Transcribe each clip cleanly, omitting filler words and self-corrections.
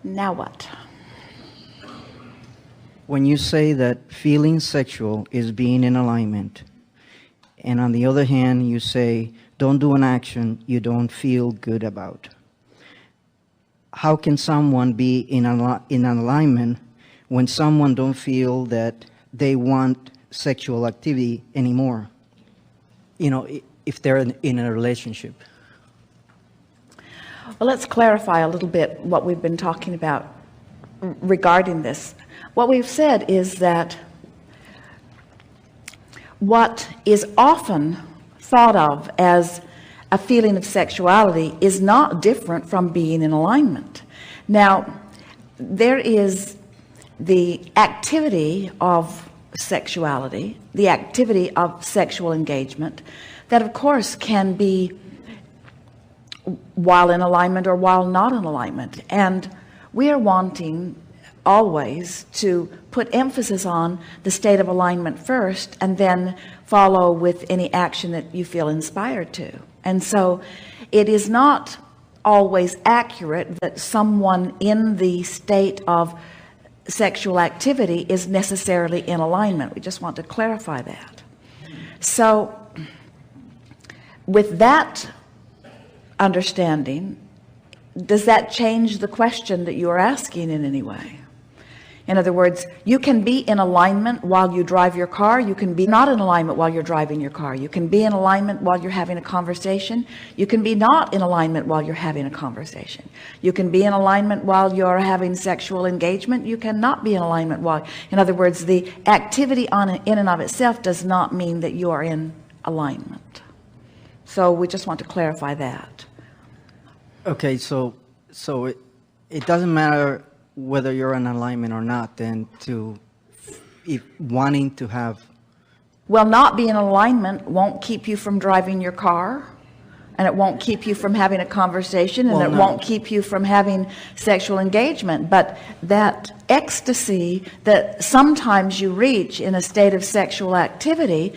Now what? When you say that feeling sexual is being in alignment, and on the other hand, you say don't do an action you don't feel good about, how can someone be in alignment when someone don't feel that they want sexual activity anymore? You know, if they're in a relationship. Well, let's clarify a little bit what we've been talking about regarding this. What we've said is that what is often thought of as a feeling of sexuality is not different from being in alignment. Now, there is the activity of sexuality, the activity of sexual engagement, that of course can be while in alignment or while not in alignment. And we are wanting always to put emphasis on the state of alignment first, and then follow with any action that you feel inspired to. And so it is not always accurate that someone in the state of sexual activity is necessarily in alignment. We just want to clarify that. So with that understanding, does that change the question that you are asking in any way? In other words, you can be in alignment while you drive your car. You can be not in alignment while you're driving your car. You can be in alignment while you're having a conversation. You can be not in alignment while you're having a conversation. You can be in alignment while you're having sexual engagement. You cannot be in alignment while, in other words, the activity in and of itself does not mean that you are in alignment. So we just want to clarify that. Okay, so it doesn't matter whether you're in alignment or not, then if wanting to have. Well, not being in alignment won't keep you from driving your car, and it won't keep you from having a conversation, and it won't keep you from having sexual engagement. But that ecstasy that sometimes you reach in a state of sexual activity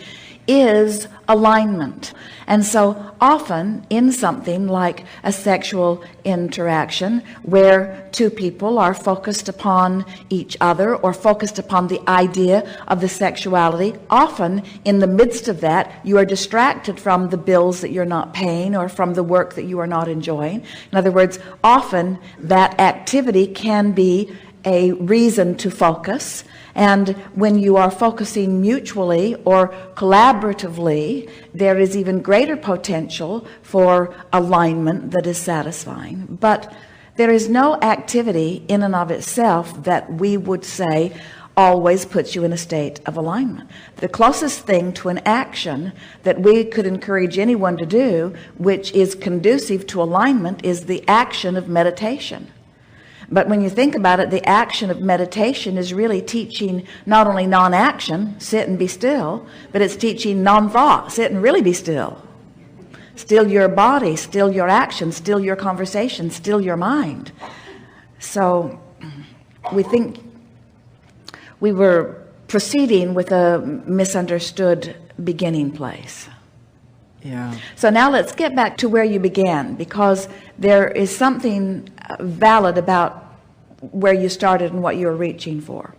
is alignment. And so often in something like a sexual interaction where two people are focused upon each other or focused upon the idea of the sexuality, often in the midst of that you are distracted from the bills that you're not paying or from the work that you are not enjoying. In other words, often that activity can be a reason to focus. And when you are focusing mutually or collaboratively, there is even greater potential for alignment that is satisfying. But there is no activity in and of itself that we would say always puts you in a state of alignment. The closest thing to an action that we could encourage anyone to do, which is conducive to alignment, is the action of meditation. But when you think about it, the action of meditation is really teaching not only non-action, sit and be still, but it's teaching non-thought, sit and really be still. Still your body, still your action, still your conversation, still your mind. So we think we were proceeding with a misunderstood beginning place. Yeah. So now let's get back to where you began, because there is something valid about where you started and what you're reaching for.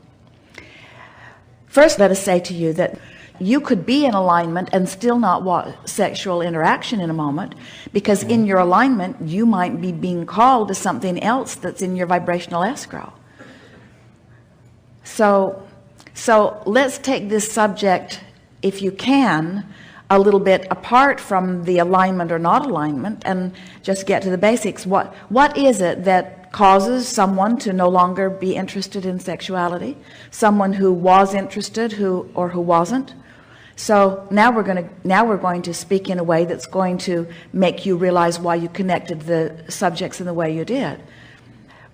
First, let us say to you that you could be in alignment and still not want sexual interaction in a moment, because in your alignment you might be being called to something else that's in your vibrational escrow. So let's take this subject, if you can, a little bit apart from the alignment or not alignment, and just get to the basics. What is it that causes someone to no longer be interested in sexuality? Someone who was interested, who wasn't. So now we're going to speak in a way that's going to make you realize why you connected the subjects in the way you did.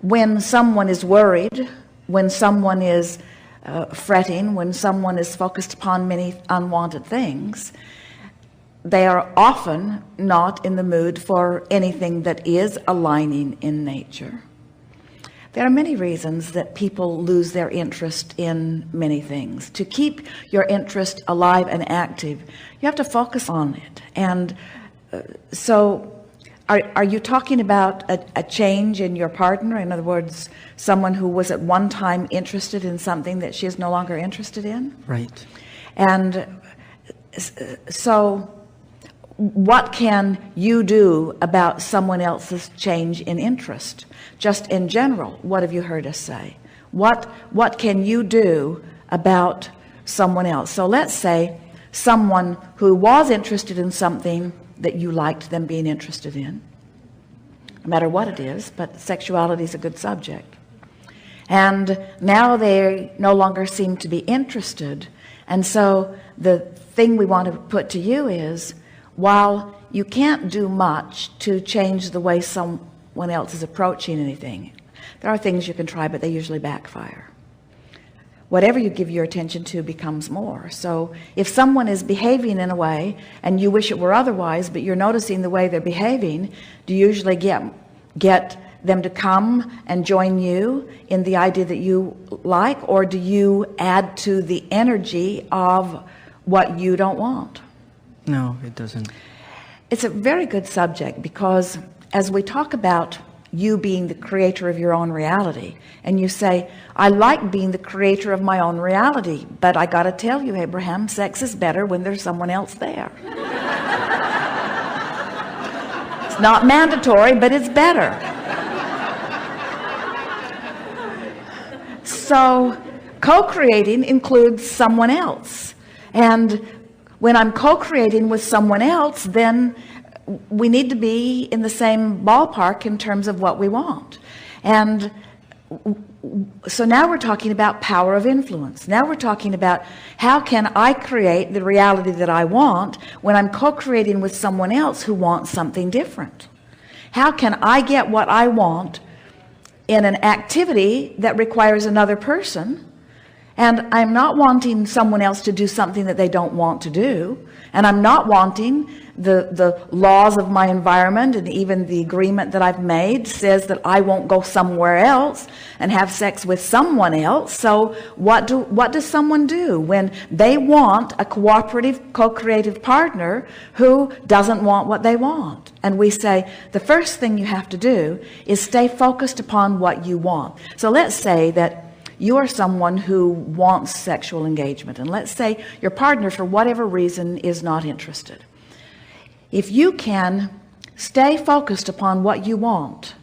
When someone is worried, when someone is fretting, when someone is focused upon many unwanted things, they are often not in the mood for anything that is aligning in nature. There are many reasons that people lose their interest in many things. To keep your interest alive and active, you have to focus on it. And so Are you talking about a change in your partner? In other words, someone who was at one time interested in something that she is no longer interested in? Right. And so what can you do about someone else's change in interest? Just in general, what have you heard us say? What can you do about someone else? So let's say someone who was interested in something that you liked them being interested in, no matter what it is, but sexuality is a good subject. And now they no longer seem to be interested. And so the thing we want to put to you is, while you can't do much to change the way someone else is approaching anything, there are things you can try, but they usually backfire. Whatever you give your attention to becomes more. So if someone is behaving in a way and you wish it were otherwise, but you're noticing the way they're behaving, do you usually get them to come and join you in the idea that you like, or do you add to the energy of what you don't want? No, it doesn't. It's a very good subject, because as we talk about you being the creator of your own reality, and you say, I like being the creator of my own reality, but I got to tell you, Abraham, sex is better when there's someone else there. It's not mandatory, but it's better. So co-creating includes someone else, and when I'm co-creating with someone else, then we need to be in the same ballpark in terms of what we want. And so now we're talking about power of influence. Now we're talking about how can I create the reality that I want when I'm co-creating with someone else who wants something different? How can I get what I want in an activity that requires another person? And I'm not wanting someone else to do something that they don't want to do. And I'm not wanting the laws of my environment, and even the agreement that I've made says that I won't go somewhere else and have sex with someone else. So what does someone do when they want a cooperative, co-creative partner who doesn't want what they want? And we say the first thing you have to do is stay focused upon what you want. So let's say that you are someone who wants sexual engagement, and let's say your partner, for whatever reason, is not interested. If you can stay focused upon what you want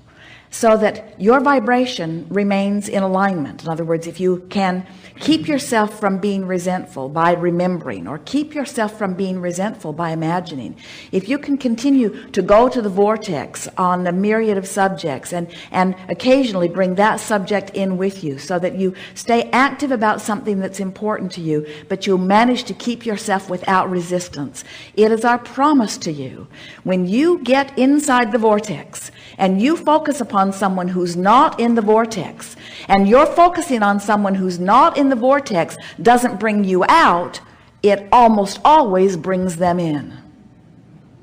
so that your vibration remains in alignment, in other words, if you can keep yourself from being resentful by remembering, or keep yourself from being resentful by imagining, if you can continue to go to the vortex on a myriad of subjects and occasionally bring that subject in with you so that you stay active about something that's important to you, but you manage to keep yourself without resistance, it is our promise to you, when you get inside the vortex and you focus upon someone who's not in the vortex, and you're focusing on someone who's not in the vortex doesn't bring you out, it almost always brings them in.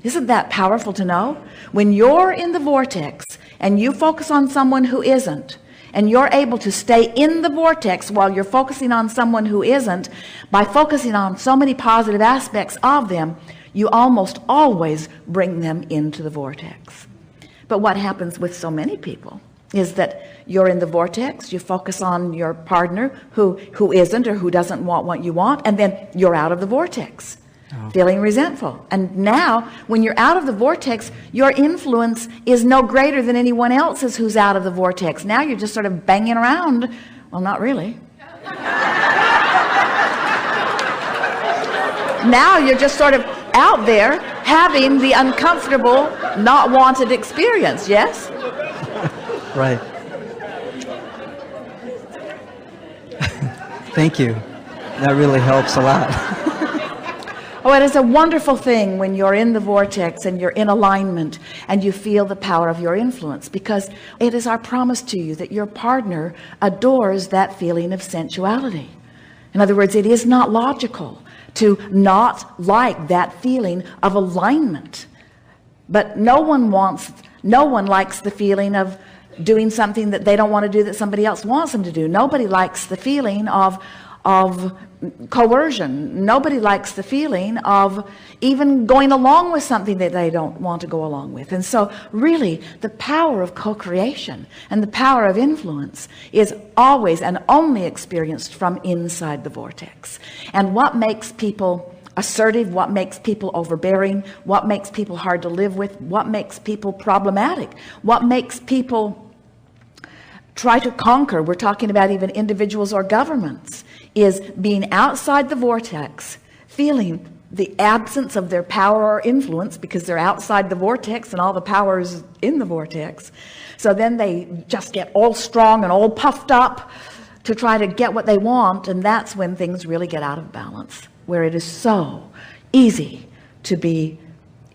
Isn't that powerful to know? When you're in the vortex and you focus on someone who isn't, and you're able to stay in the vortex while you're focusing on someone who isn't, by focusing on so many positive aspects of them, you almost always bring them into the vortex. But what happens with so many people is that you're in the vortex, you focus on your partner who isn't, or who doesn't want what you want, and then you're out of the vortex, feeling resentful. And now when you're out of the vortex, your influence is no greater than anyone else's who's out of the vortex. Now you're just sort of banging around. Well, not really. Now you're just sort of out there having the uncomfortable, not wanted experience. Yes? Right. Thank you. That really helps a lot. Oh, it is a wonderful thing when you're in the vortex and you're in alignment and you feel the power of your influence, because it is our promise to you that your partner adores that feeling of sensuality. In other words, it is not logical to not like that feeling of alignment. But no one likes the feeling of doing something that they don't want to do that somebody else wants them to do. Nobody likes the feeling of of coercion. Nobody likes the feeling of even going along with something that they don't want to go along with. And so really the power of co-creation and the power of influence is always and only experienced from inside the vortex. And what makes people assertive, what makes people overbearing, what makes people hard to live with, what makes people problematic, what makes people try to conquer, we're talking about even individuals or governments, is being outside the vortex, feeling the absence of their power or influence because they're outside the vortex and all the power is in the vortex. So then they just get all strong and all puffed up to try to get what they want, and that's when things really get out of balance, where it is so easy to be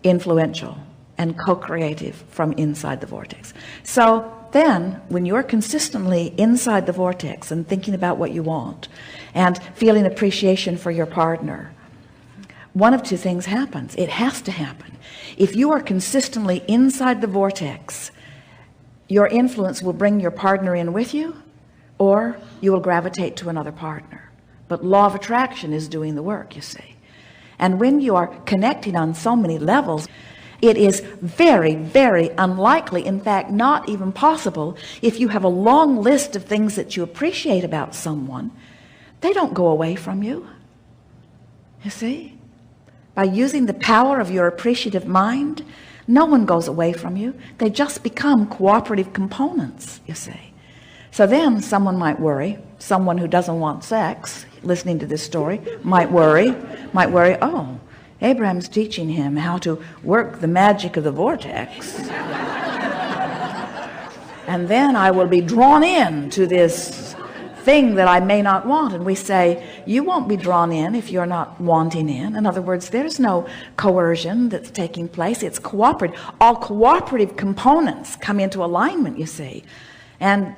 influential and co-creative from inside the vortex. So then when you're consistently inside the vortex and thinking about what you want and feeling appreciation for your partner, one of two things happens. It has to happen. If you are consistently inside the vortex, your influence will bring your partner in with you, or you will gravitate to another partner. But law of attraction is doing the work, you see. And when you are connecting on so many levels, it is very, very unlikely, in fact, not even possible, if you have a long list of things that you appreciate about someone, they don't go away from you. You see? By using the power of your appreciative mind, no one goes away from you. They just become cooperative components, you see. So then someone might worry, someone who doesn't want sex, listening to this story, might worry, oh, Abraham's teaching him how to work the magic of the vortex. And then I will be drawn in to this thing that I may not want. And we say, you won't be drawn in if you're not wanting in. In other words, there's no coercion that's taking place. It's cooperative. All cooperative components come into alignment, you see. And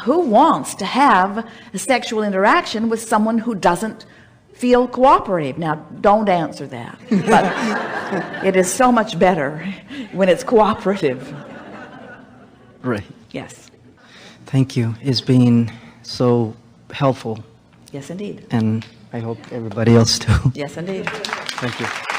who wants to have a sexual interaction with someone who doesn't feel cooperative? Now, don't answer that. But it is so much better when it's cooperative. Right. Yes. Thank you. It's been so helpful. Yes, indeed. And I hope everybody else too. Yes, indeed. Thank you.